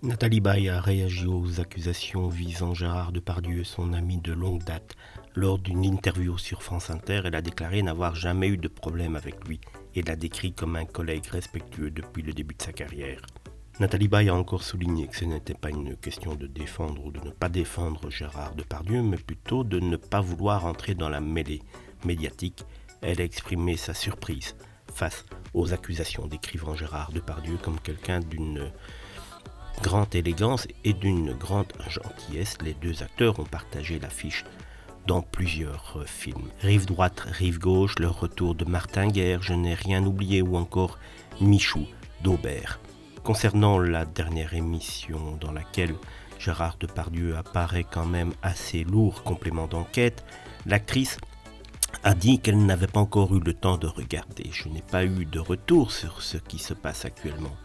Nathalie Baye a réagi aux accusations visant Gérard Depardieu, son ami de longue date. Lors d'une interview sur France Inter, elle a déclaré n'avoir jamais eu de problème avec lui et l'a décrit comme un collègue respectueux depuis le début de sa carrière. Nathalie Baye a encore souligné que ce n'était pas une question de défendre ou de ne pas défendre Gérard Depardieu, mais plutôt de ne pas vouloir entrer dans la mêlée médiatique. Elle a exprimé sa surprise face aux accusations décrivant Gérard Depardieu comme quelqu'un d'une grande élégance et d'une grande gentillesse. Les deux acteurs ont partagé l'affiche dans plusieurs films. Rive droite, rive gauche, le retour de Martin Guerre, Je n'ai rien oublié ou encore Michou d'Aubert. Concernant la dernière émission dans laquelle Gérard Depardieu apparaît quand même assez lourd, complément d'enquête, l'actrice a dit qu'elle n'avait pas encore eu le temps de regarder. Je n'ai pas eu de retour sur ce qui se passe actuellement.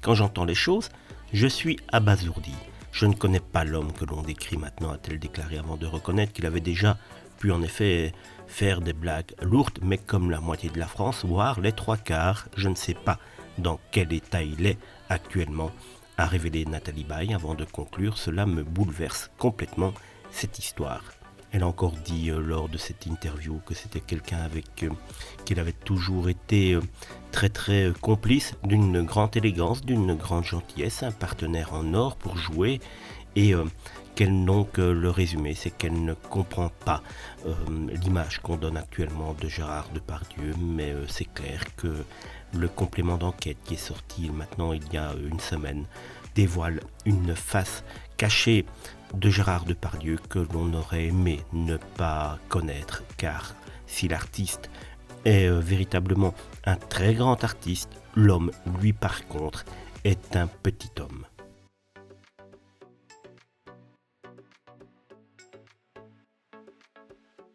Quand j'entends les choses, je suis abasourdi. Je ne connais pas l'homme que l'on décrit maintenant, a-t-elle déclaré avant de reconnaître qu'il avait déjà pu en effet faire des blagues lourdes, mais comme la moitié de la France, voire les trois quarts, je ne sais pas dans quel état il est actuellement, a révélé Nathalie Baye avant de conclure. Cela me bouleverse complètement cette histoire. Elle a encore dit lors de cette interview que c'était quelqu'un avec qu'il avait toujours été très très complice, d'une grande élégance, d'une grande gentillesse, un partenaire en or pour jouer, et le résumé, c'est qu'elle ne comprend pas l'image qu'on donne actuellement de Gérard Depardieu, mais c'est clair que le complément d'enquête qui est sorti maintenant il y a une semaine dévoile une face cachée de Gérard Depardieu que l'on aurait aimé ne pas connaître, car si l'artiste est véritablement un très grand artiste, l'homme, lui par contre, est un petit homme.